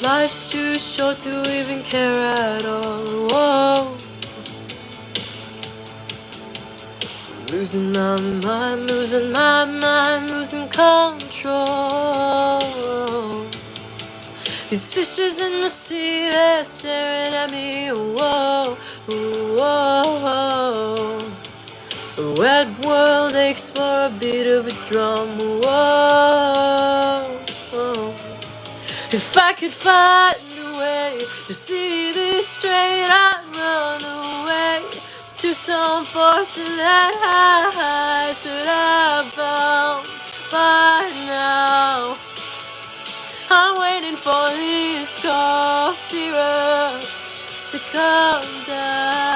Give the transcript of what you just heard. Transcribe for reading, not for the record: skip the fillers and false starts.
Life's too short to even care at all. Whoa. Losing my mind, losing my mind, losing control. These fishes in the sea, they're staring at me. Whoa, whoa. The wet world aches for a beat of a drum. Whoa. If I could find a way to see this straight, I'd run away to some fortune that I should have found by now. I'm waiting for this cough syrup to come down.